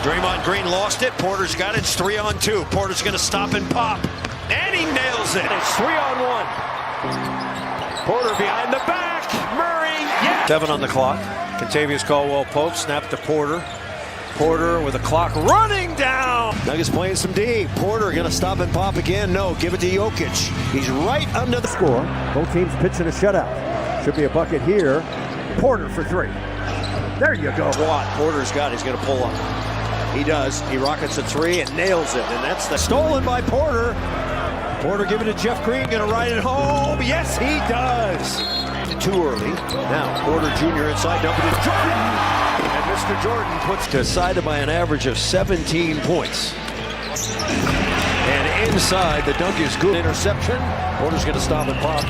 Draymond Green lost it. Porter's got it. It's 3-on-2. Porter's going to stop and pop. And he nails it. It's 3-on-1. Porter behind the back. Murray, yeah. 7 on the clock. Contavious Caldwell-Pope, snap to Porter. Porter with the clock running down. Nuggets playing some D. Porter going to stop and pop again. No, give it to Jokic. He's right under the score. Both teams pitching a shutout. Should be a bucket here. Porter for 3. There you go. Watt, Porter's got it. He's going to pull up. He does. He rockets a 3 and nails it. And that's the stolen by Porter. Porter giving it to Jeff Green. Going to ride it home. Yes, he does. Too early. Now Porter Jr. inside, dumping it to Jordan. And Mr. Jordan puts decided by an average of 17 points. And inside, the dunk is good. Interception. Porter's going to stop and pop.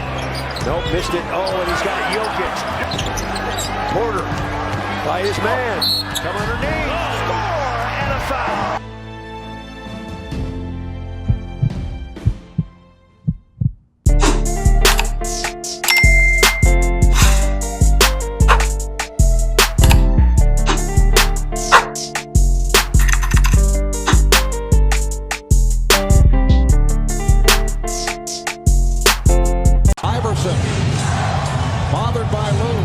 Nope, missed it. Oh, and he's got it. Jokic. Porter by his man. Come underneath. Score and a foul. Bothered by Lou.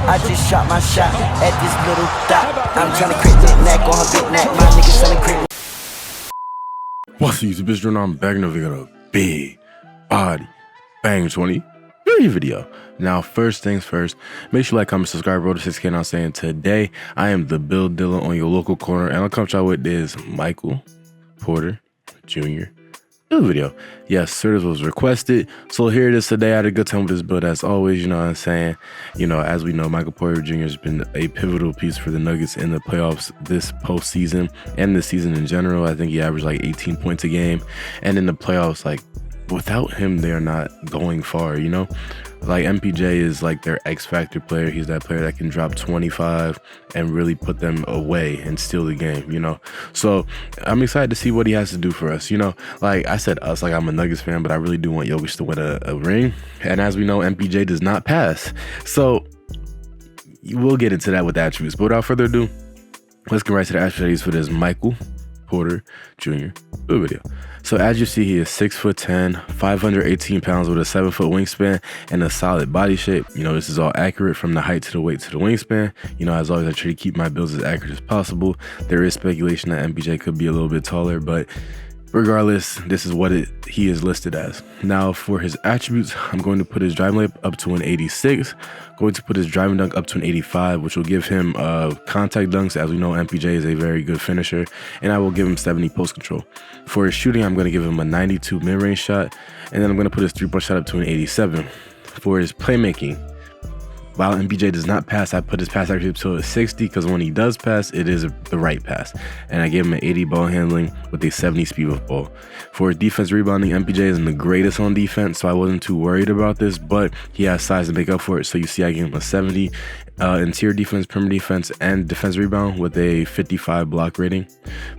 I just shot my shot at this little dot. I'm trying to crit that neck on her big neck. My niggas selling crit. What's up, YouTube? It's Drewww. I'm back in a big body bang 20 video. Now, first things first, make sure you like, comment, subscribe, bro, to 6K. Now saying today I am the build dealer on your local corner, and I'll come to you with this Michael Porter Jr. build video. Yes, sir, this was requested, so here it is today. I had a good time with this build as always. You know what I'm saying? You know, as we know, Michael Porter Jr. has been a pivotal piece for the Nuggets in the playoffs this postseason and this season in general. I think he averaged like 18 points a game, and in the playoffs, like, without him, they're not going far, you know? Like, MPJ is like their X factor player. He's that player that can drop 25 and really put them away and steal the game, you know? So I'm excited to see what he has to do for us, you know? Like I said, us, like, I'm a Nuggets fan, but I really do want Jokic to win a ring. And as we know, MPJ does not pass. So we'll get into that with the attributes. But without further ado, let's get right to the attributes for this Michael Porter Jr. build video. So as you see, he is 6'10", 518 pounds with a 7-foot wingspan and a solid body shape. You know, this is all accurate from the height to the weight to the wingspan. You know, as always, I try to keep my builds as accurate as possible. There is speculation that MPJ could be a little bit taller, but regardless, this is what he is listed as. Now, for his attributes, I'm going to put his driving layup up to an 86, going to put his driving dunk up to an 85, which will give him contact dunks. As we know, MPJ is a very good finisher, and I will give him 70 post control. For his shooting, I'm going to give him a 92 mid-range shot, and then I'm going to put his three-point shot up to an 87. For his playmaking, while MPJ does not pass, I put his pass accuracy to a 60 because when he does pass, it is the right pass. And I gave him an 80 ball handling with a 70 speed with ball. For his defense rebounding, MPJ isn't the greatest on defense, so I wasn't too worried about this, but he has size to make up for it. So you see I gave him a 70 interior defense, perimeter defense, and defense rebound with a 55 block rating.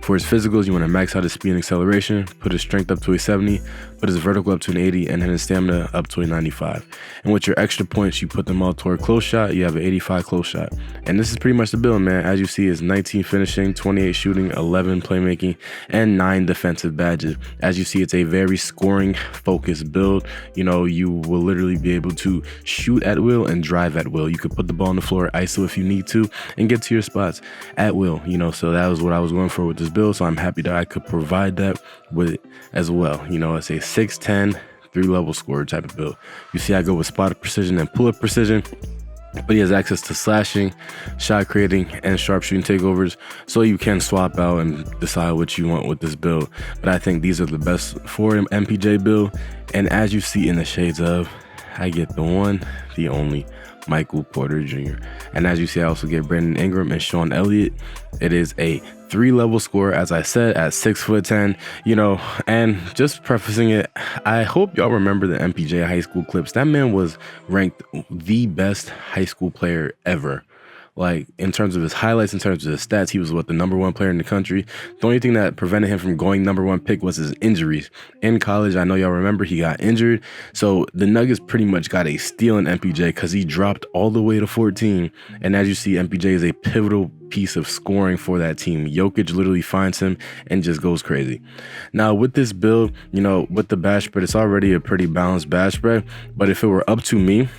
For his physicals, you want to max out his speed and acceleration, put his strength up to a 70, put his vertical up to an 80, and then his stamina up to a 95. And with your extra points, you put them all toward close shot. You have an 85 close shot. And this is pretty much the build, man. As you see, it's 19 finishing, 28 shooting, 11 playmaking, and 9 defensive badges. As you see, it's a very scoring focused build. You know, you will literally be able to shoot at will and drive at will. You could put the ball on the floor, ISO if you need to, and get to your spots at will, you know. So that was what I was going for with this build, so I'm happy that I could provide that with it as well. You know, it's a 6'10", 3-level scorer type of build. You see I go with spot precision and pull-up precision, but he has access to slashing, shot creating, and sharpshooting takeovers, so you can swap out and decide what you want with this build. But I think these are the best for an MPJ build. And as you see in the shades of, I get the one, the only Michael Porter Jr. And as you see, I also get Brandon Ingram and Sean Elliott. It is a 3-level score, as I said, at 6'10", you know. And just prefacing it, I hope y'all remember the MPJ high school clips. That man was ranked the best high school player ever. Like, in terms of his highlights, in terms of his stats, he was, what, the #1 player in the country. The only thing that prevented him from going #1 pick was his injuries. In college, I know y'all remember, he got injured. So the Nuggets pretty much got a steal in MPJ because he dropped all the way to 14. And as you see, MPJ is a pivotal piece of scoring for that team. Jokic literally finds him and just goes crazy. Now with this build, you know, with the badge spread, it's already a pretty balanced badge spread, but if it were up to me,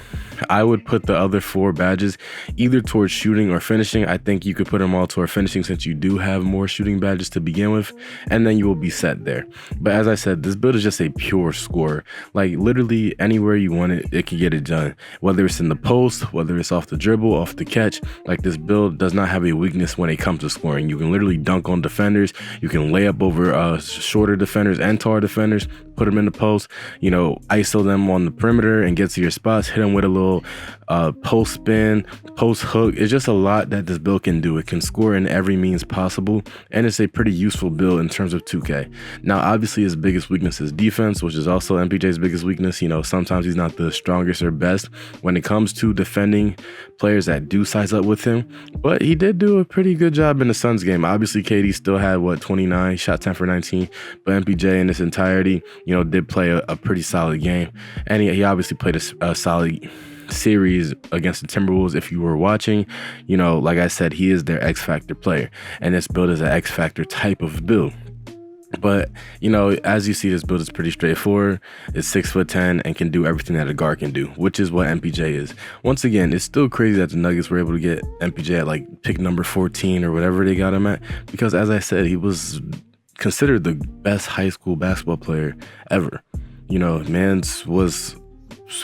I would put the other 4 badges either towards shooting or finishing. I think you could put them all toward finishing since you do have more shooting badges to begin with, and then you will be set there. But as I said, this build is just a pure scorer. Like literally anywhere you want it, it can get it done. Whether it's in the post, whether it's off the dribble, off the catch, like this build does not have a weakness when it comes to scoring. You can literally dunk on defenders. You can lay up over shorter defenders and taller defenders, put them in the post, you know, ISO them on the perimeter and get to your spots, hit them with a little post spin, post hook. It's just a lot that this build can do. It can score in every means possible, and it's a pretty useful build in terms of 2K. Now obviously his biggest weakness is defense, which is also MPJ's biggest weakness. You know, sometimes he's not the strongest or best when it comes to defending players that do size up with him, but he did do a pretty good job in the Suns game. Obviously KD still had what, 29, shot 10 for 19, but MPJ in its entirety, you know, did play a pretty solid game, and he obviously played a solid series against the Timberwolves. If you were watching, you know, like I said, he is their X Factor player, and this build is an X Factor type of build. But you know, as you see, this build is pretty straightforward. It's 6'10" and can do everything that a guard can do, which is what MPJ is. Once again, it's still crazy that the Nuggets were able to get MPJ at like pick number 14 or whatever they got him at, because as I said, he was considered the best high school basketball player ever. You know, Mans was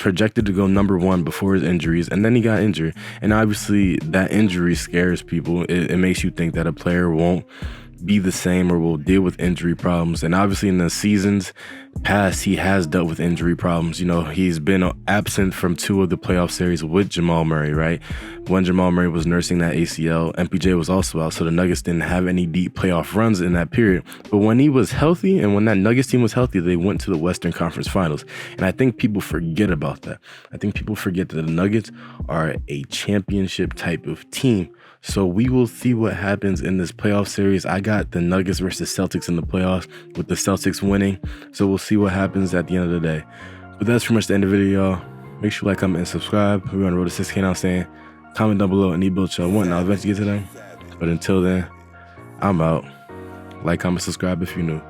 projected to go number 1 before his injuries, and then he got injured, and obviously that injury scares people. It makes you think that a player won't be the same or will deal with injury problems. And obviously in the seasons past, he has dealt with injury problems. You know, he's been absent from 2 of the playoff series with Jamal Murray, right? When Jamal Murray was nursing that ACL, MPJ was also out, so the Nuggets didn't have any deep playoff runs in that period. But when he was healthy, and when that Nuggets team was healthy, they went to the Western Conference Finals. And I think people forget about that. I think people forget that the Nuggets are a championship type of team. So we will see what happens in this playoff series. I got the Nuggets versus Celtics in the playoffs, with the Celtics winning. So we'll see what happens at the end of the day. But that's pretty much the end of the video, y'all. Make sure you like, comment, and subscribe. We're on the road to 6K now, saying comment down below any builds y'all want, and I'll eventually get to them. But until then, I'm out. Like, comment, subscribe if you're new.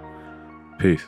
Peace.